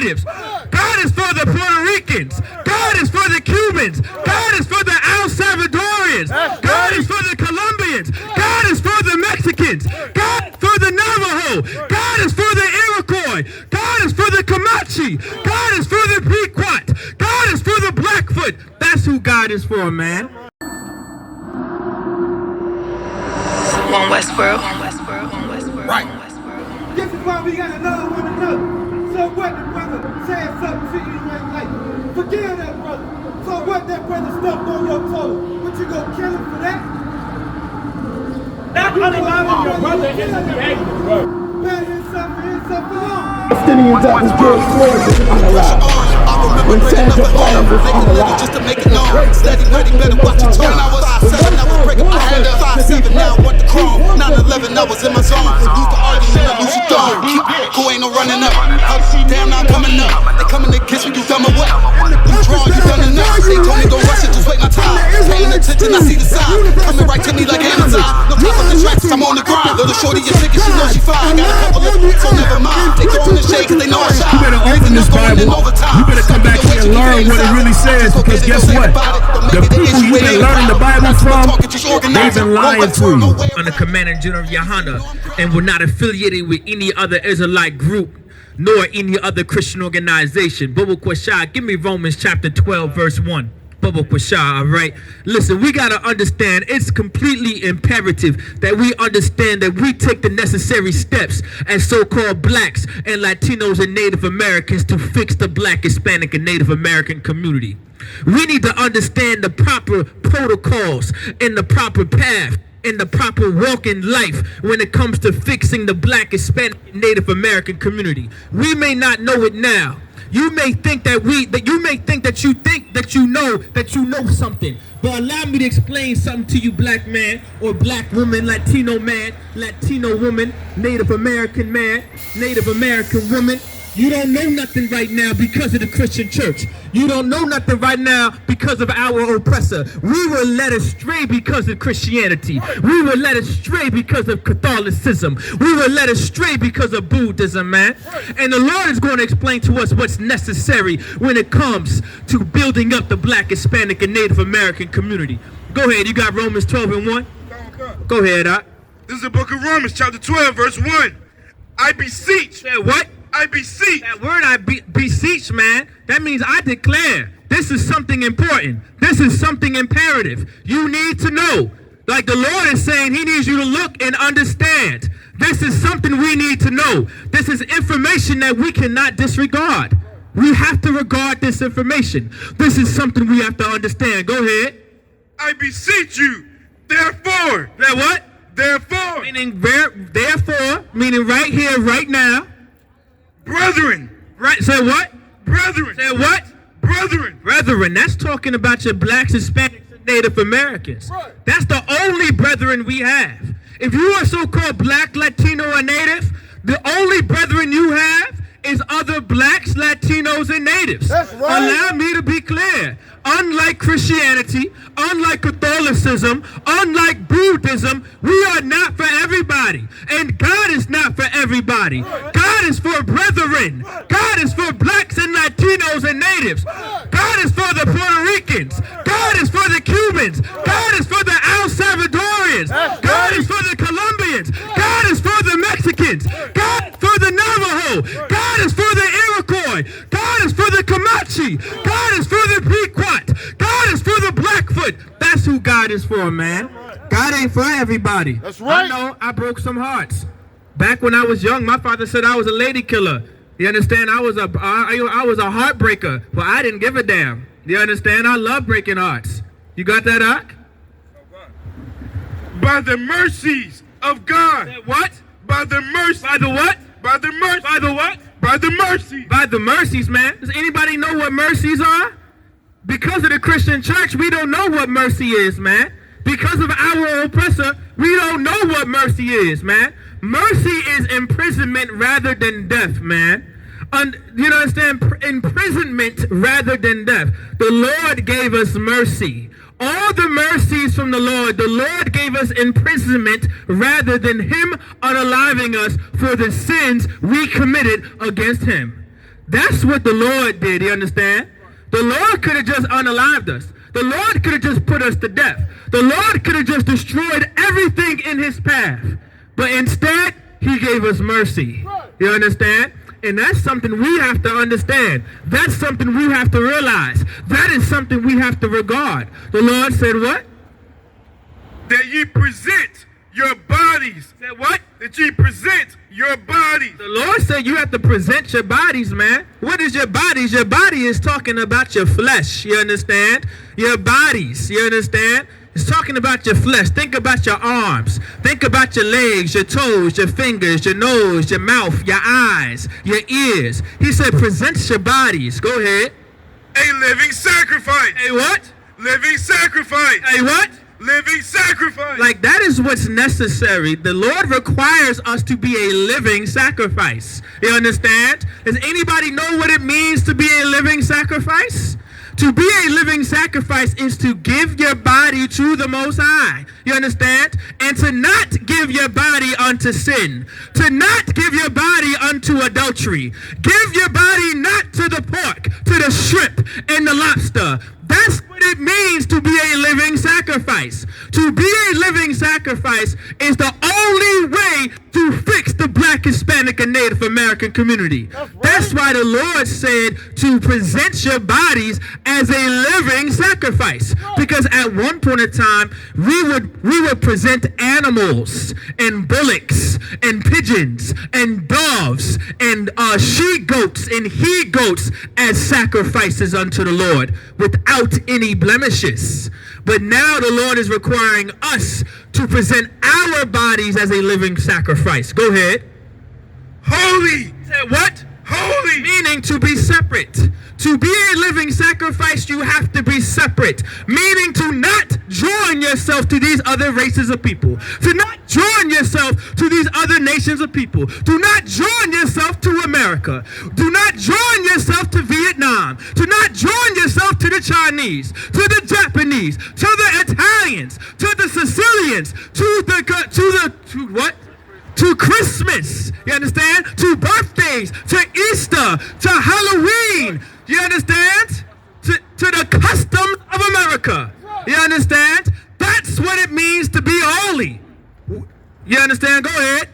natives. God is for the Puerto Ricans. God is for the Cubans. God is for the El Salvadorians. God is for the Colombians. God is for the Mexicans. God is for the Navajo. God is for the Iroquois. God is for the Comanche. God is for the Pequot. God is for the Blackfoot. That's who God is for, man. On Westworld. Right. This is why we got another one another. So what the brother said something to you ain't like, forgive that brother. So what that brother stuffed on your toe? What you gonna kill him for that? That's unallowing your brother in the behavior, bro. Better himself alone. Palestinians at this great war is unallowed. When Santa Claus is unallowed. Just to make it known. Steady, ready, better watch your tone. I was 5'7", I was breaking. I had a 5'7", now I want the chrome. 9'11", I was in my zone. Used to argue in a Lucy Dome. Who ain't no running up. Damn, now I'm coming up. They coming to kiss me, you dumb or what? You draw, you done enough. They told me don't rush it, just wait my time. Paying attention, I see the sign. Coming right to me like Amazon. No time for distractions, I'm on the grind. Little shorty, your ticket, she know she fine. Got a couple of so never mind. They throwing the shade cause they know I shine. You better open this Bible. You better come back here and learn what it really says, because guess what? The people you've been learning the Bible from, they've been lying to you. Under Commander General Yohana, and we're not affiliated with any other Israelite group nor any other Christian organization. Bubba Kwashah, give me Romans chapter 12 verse 1. Bubba Kwashah, all right? Listen, we got to understand, it's completely imperative that we understand that we take the necessary steps as so-called blacks and Latinos and Native Americans to fix the black, Hispanic, and Native American community. We need to understand the proper protocols and the proper path and the proper walk in life when it comes to fixing the black, Hispanic, and Native American community. We may not know it now. You may think that you know something. But allow me to explain something to you, black man or black woman, Latino man, Latino woman, Native American man, Native American woman. You don't know nothing right now because of the Christian church. You don't know nothing right now because of our oppressor. We were led astray because of Christianity. We were led astray because of Catholicism. We were led astray because of Buddhism, man. And the Lord is going to explain to us what's necessary when it comes to building up the black, Hispanic, and Native American community. Go ahead. You got Romans 12 and 1? Go ahead, Doc. This is the book of Romans, chapter 12, verse 1. I beseech. Say what? I beseech. That word beseech, man, that means I declare. This is something important. This is something imperative. You need to know. Like the Lord is saying, he needs you to look and understand. This is something we need to know. This is information that we cannot disregard. We have to regard this information. This is something we have to understand. Go ahead. I beseech you, therefore. That what? Therefore. Meaning therefore, meaning right here, right now. Brethren. Right, say what? Brethren. Say what? Brethren. Brethren, that's talking about your blacks, Hispanics, and Native Americans. Right. That's the only brethren we have. If you are so-called black, Latino, or Native, the only brethren you have is other blacks, Latinos, and Natives. That's right. Allow me to be clear. Unlike Christianity, unlike Catholicism, unlike Buddhism, we are not for everybody. And God is not for everybody. God is for brethren. God is for blacks and Latinos and Natives. God is for the Puerto Ricans. God is for the Cubans. God is for the El Salvadorians. God is for the Colombians. God is for the Mexicans. God is for the Navajo. God is for the Iroquois. God is for the Comanche. God is for the Pequot. God is for the Blackfoot. That's who God is for, man. God ain't for everybody. That's right. I know I broke some hearts. Back when I was young, my father said I was a lady killer. You understand? I was a heartbreaker, but I didn't give a damn. You understand? I love breaking hearts. You got that, Ak? By the mercies of God. What? By the mercy. By the what? By the mercy. By the what? By the mercy. By the mercies, man. Does anybody know what mercies are? Because of the Christian church, we don't know what mercy is, man. Because of our oppressor, we don't know what mercy is, man. Mercy is imprisonment rather than death, man. You understand? Imprisonment rather than death. The Lord gave us mercy. All the mercies from the Lord gave us imprisonment rather than him unaliving us for the sins we committed against him. That's what the Lord did, you understand? The Lord could have just unalived us. The Lord could have just put us to death. The Lord could have just destroyed everything in his path. But instead, he gave us mercy. You understand? And that's something we have to understand. That's something we have to realize. That is something we have to regard. The Lord said what? That ye present your bodies. Said what? That ye present your bodies. The Lord said you have to present your bodies, man. What is your bodies? Your body is talking about your flesh. You understand? Your bodies. You understand? It's talking about your flesh. Think about your arms. Think about your legs, your toes, your fingers, your nose, your mouth, your eyes, your ears. He said present your bodies. Go ahead. A living sacrifice. Hey, what? Living sacrifice. Hey, what? Living sacrifice. Like, that is what's necessary. The Lord requires us to be a living sacrifice. You understand? Does anybody know what it means to be a living sacrifice? To be a living sacrifice is to give your body to the Most High. You understand? And to not give your body unto sin. To not give your body unto adultery. Give your body not to the pork, to the shrimp and the lobster. That's what it means to be a living sacrifice. To be a living sacrifice is the only way to fix the Black, Hispanic, and Native American community. That's why the Lord said to present your bodies as a living sacrifice. Because at one point in time, we would present animals and bullocks and pigeons and doves and she-goats and he-goats as sacrifices unto the Lord without any blemishes. But now the Lord is requiring us to present our bodies as a living sacrifice. Go ahead. Holy. Say what? Holy. Meaning to be separate. To be a living sacrifice, you have to be separate. Meaning to not join yourself to these other races of people. To not join yourself to these other nations of people. Do not join yourself to America. Do not join yourself to Vietnam. Do not join yourself to the Chinese, to the Japanese, to the Italians, to the Sicilians, to what? To Christmas, you understand? To birthdays, to Easter, to Halloween, you understand? To the customs of America, you understand? That's what it means to be holy. You understand? Go ahead.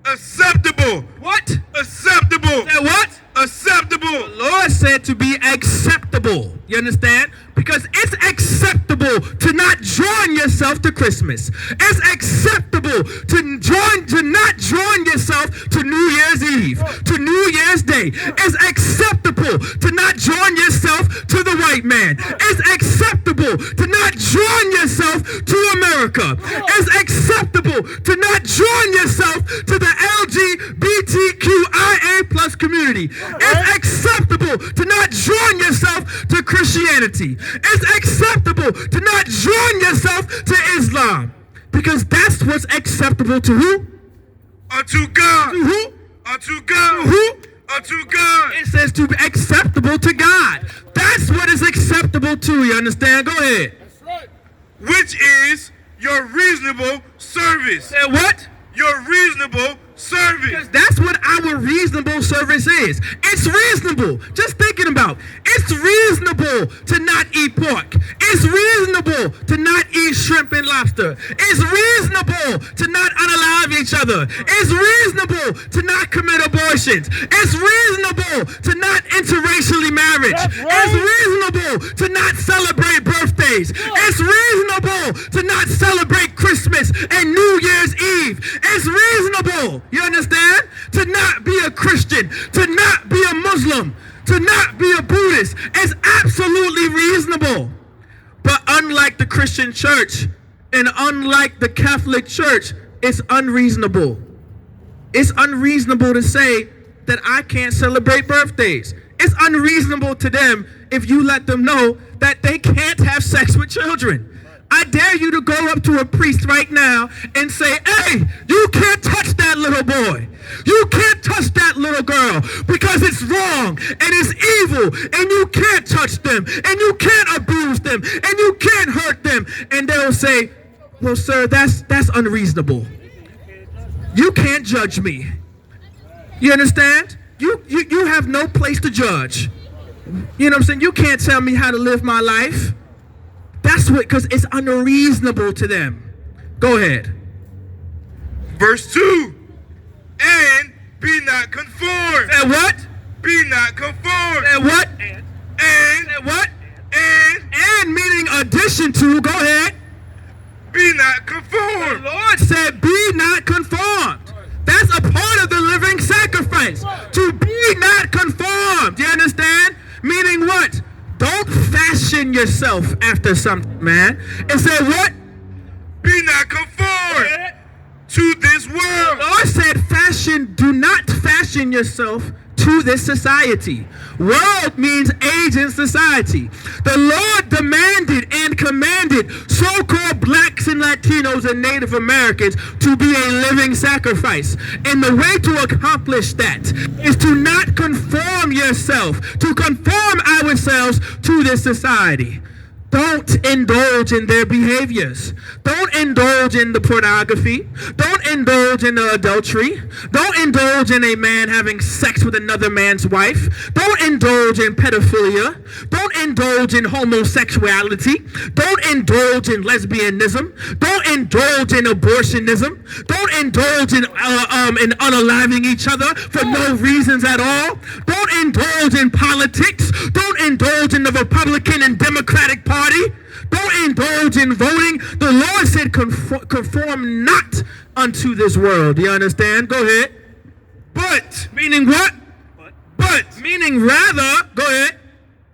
Acceptable. What? Acceptable. Say what? Acceptable. The Lord said to be acceptable. You understand? Because it's acceptable to not join yourself to Christmas. It's acceptable to not join yourself to New Year's Eve, to New Year's Day. It's acceptable to not join yourself to the white man. It's acceptable to not join yourself to America. It's acceptable to not join yourself to the LGBTQIA plus community. It's acceptable to not join yourself to Christianity. It's acceptable to not join yourself to Islam. Because that's what's acceptable to who? Unto God. To who? Unto God. To who? Unto God. It says to be acceptable to God. That's what is acceptable to, you understand? Go ahead. Which is your reasonable service. Say what? Your reasonable service. Because that's what our reasonable service is. It's reasonable. Just thinking about. It's reasonable to not eat pork. It's reasonable to not eat shrimp and lobster. It's reasonable to not unalive each other. It's reasonable to not commit abortions. It's reasonable to not interracially marriage. It's reasonable to not celebrate birthdays. It's reasonable to not celebrate Christmas and New Year's Eve. It's reasonable. You understand? To not be a Christian, to not be a Muslim, to not be a Buddhist. It's absolutely reasonable. But unlike the Christian church and unlike the Catholic church, it's unreasonable. It's unreasonable to say that I can't celebrate birthdays. It's unreasonable to them if you let them know that they can't have sex with children. I dare you to go up to a priest right now and say, hey, you can't touch that little boy. You can't touch that little girl because it's wrong and it's evil and you can't touch them and you can't abuse them and you can't hurt them. And they'll say, well, sir, that's unreasonable. You can't judge me. You understand? You have no place to judge. You know what I'm saying? You can't tell me how to live my life. That's what, because it's unreasonable to them. Go ahead. Verse 2. And be not conformed. And what? Be not conformed. And what? And what? And meaning addition to. Go ahead. Be not conformed. The Lord said, be not conformed. That's a part of the living sacrifice. To be not conformed. Do you understand? Meaning what? Don't fashion yourself after something, man. It said what? Be not conformed to this world. The Lord said, do not fashion yourself to this society. World means age in society. The Lord demanded and commanded so-called blacks and Latinos and Native Americans to be a living sacrifice. And the way to accomplish that is to not conform yourself, to conform ourselves to this society. Don't indulge in their behaviors. Don't indulge in the pornography. Don't indulge in the adultery. Don't indulge in a man having sex with another man's wife. Don't indulge in pedophilia. Don't indulge in homosexuality. Don't indulge in lesbianism. Don't indulge in abortionism. Don't indulge in unaliving each other for no reasons at all. Don't indulge in politics. Don't indulge in the Republican and Democratic Party. Don't indulge in voting. The Lord said conform not unto this world. Do you understand? Go ahead. But, meaning what? But, meaning rather, go ahead.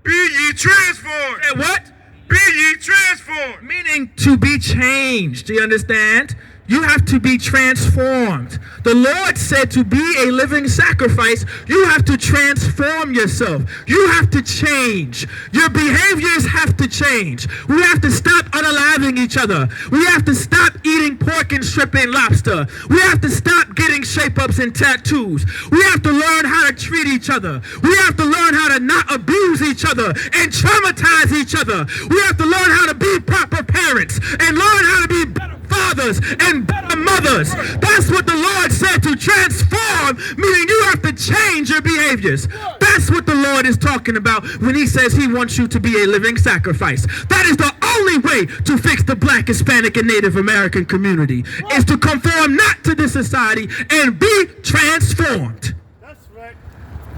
Be ye transformed. And what? Be ye transformed. Meaning to be changed. Do you understand? You have to be transformed. The Lord said to be a living sacrifice, you have to transform yourself. You have to change. Your behaviors have to change. We have to stop unaliving each other. We have to stop eating pork and shrimp and lobster. We have to stop getting shape-ups and tattoos. We have to learn how to treat each other. We have to learn how to not abuse each other and traumatize each other. We have to learn how to be proper parents and learn how to be better fathers and better mothers. That's what the Lord said, to transform, meaning you have to change your behaviors. That's what the Lord is talking about when he says he wants you to be a living sacrifice. That is the only way to fix the Black, Hispanic, and Native American community, is to conform not to this society and be transformed. That's right.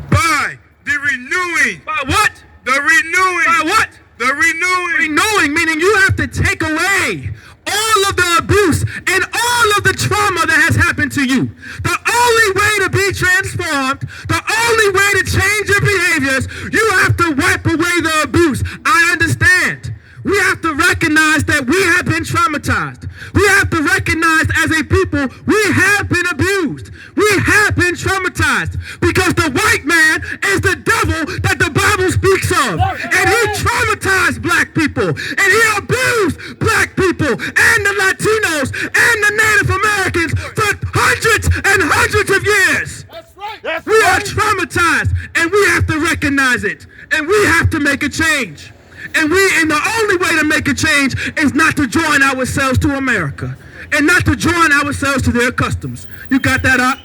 By the renewing. By what? The renewing. By what? The renewing. Renewing, meaning you have to take away all of the abuse and all of the trauma that has happened to you. The only way to be transformed, the only way to change your behaviors, you have to wipe away the abuse. I understand. We have to recognize that we have been traumatized. We have to recognize as a people, we have been abused. We have been traumatized because the white man is the devil that the Bible speaks of. And he traumatized black people. And he abused black people and the Latinos and the Native Americans for hundreds and hundreds of years. That's right. We are traumatized and we have to recognize it. And we have to make a change. And the only way to make a change is not to join ourselves to America and not to join ourselves to their customs. You got that, Ak?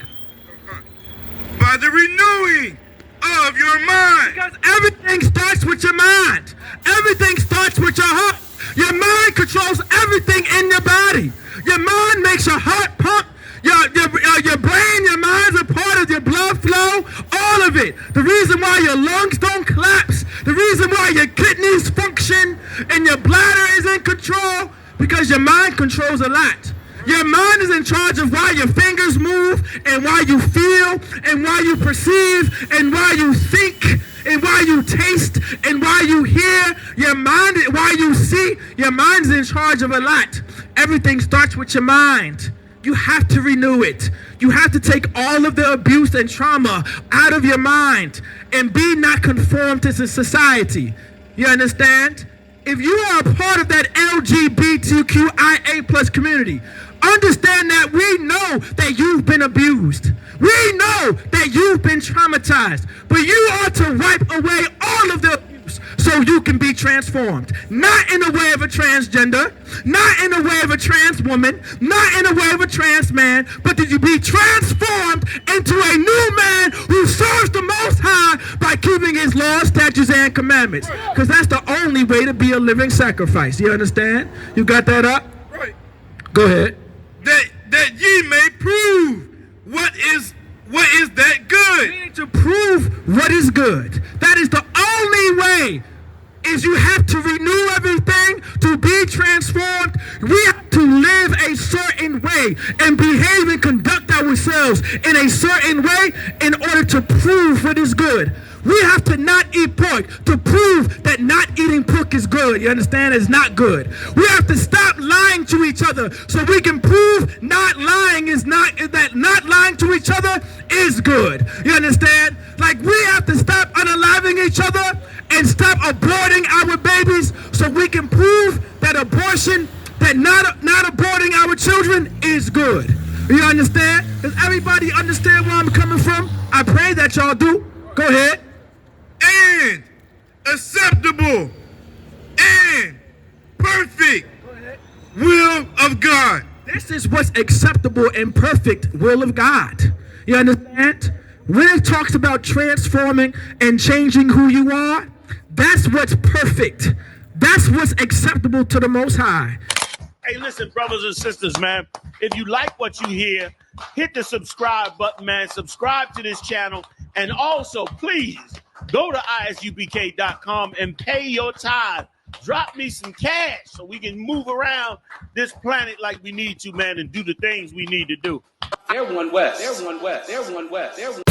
By the renewing of your mind. Because everything starts with your mind. Everything starts with your heart. Your mind controls everything in your body. Your mind makes your heart pump. Your brain, your mind's a part of your blood flow, all of it. The reason why your lungs don't collapse, the reason why your kidneys function and your bladder is in control, because your mind controls a lot. Your mind is in charge of why your fingers move and why you feel and why you perceive and why you think and why you taste and why you hear. Your mind, why you see, your mind's in charge of a lot. Everything starts with your mind. You have to renew it. You have to take all of the abuse and trauma out of your mind and be not conformed to society. You understand? If you are a part of that LGBTQIA plus community, understand that we know that you've been abused. We know that you've been traumatized. But you are to wipe away all of the abuse so you can be transformed. Not in the way of a transgender, not in the way of a trans woman, not in the way of a trans man, but that you be transformed into a new man who serves the his laws, statutes, and commandments. Because that's the only way to be a living sacrifice. You understand? You got that up? Right. Go ahead. That ye may prove what is that good. We need to prove what is good. That is the only way. Is you have to renew everything to be transformed. We have to live a certain way and behave and conduct ourselves in a certain way in order to prove what is good. We have to not eat pork to prove that not eating pork is good. You understand? It's not good. We have to stop lying to each other so we can prove not lying to each other is good. You understand? Like we have to stop unaliving each other and stop aborting our babies so we can prove that abortion, that not aborting our children is good. You understand? Does everybody understand where I'm coming from? I pray that y'all do. Go ahead. And acceptable and perfect will of God. This is what's acceptable and perfect will of God. You understand? When it talks about transforming and changing who you are, that's what's perfect. That's what's acceptable to the Most High. Hey, listen, brothers and sisters, man. If you like what you hear, hit the subscribe button, man. Subscribe to this channel. And also, please, go to ISUPK.com and pay your tithe. Drop me some cash so we can move around this planet like we need to, man, and do the things we need to do. They're one West. They're one West. They're one West. They're one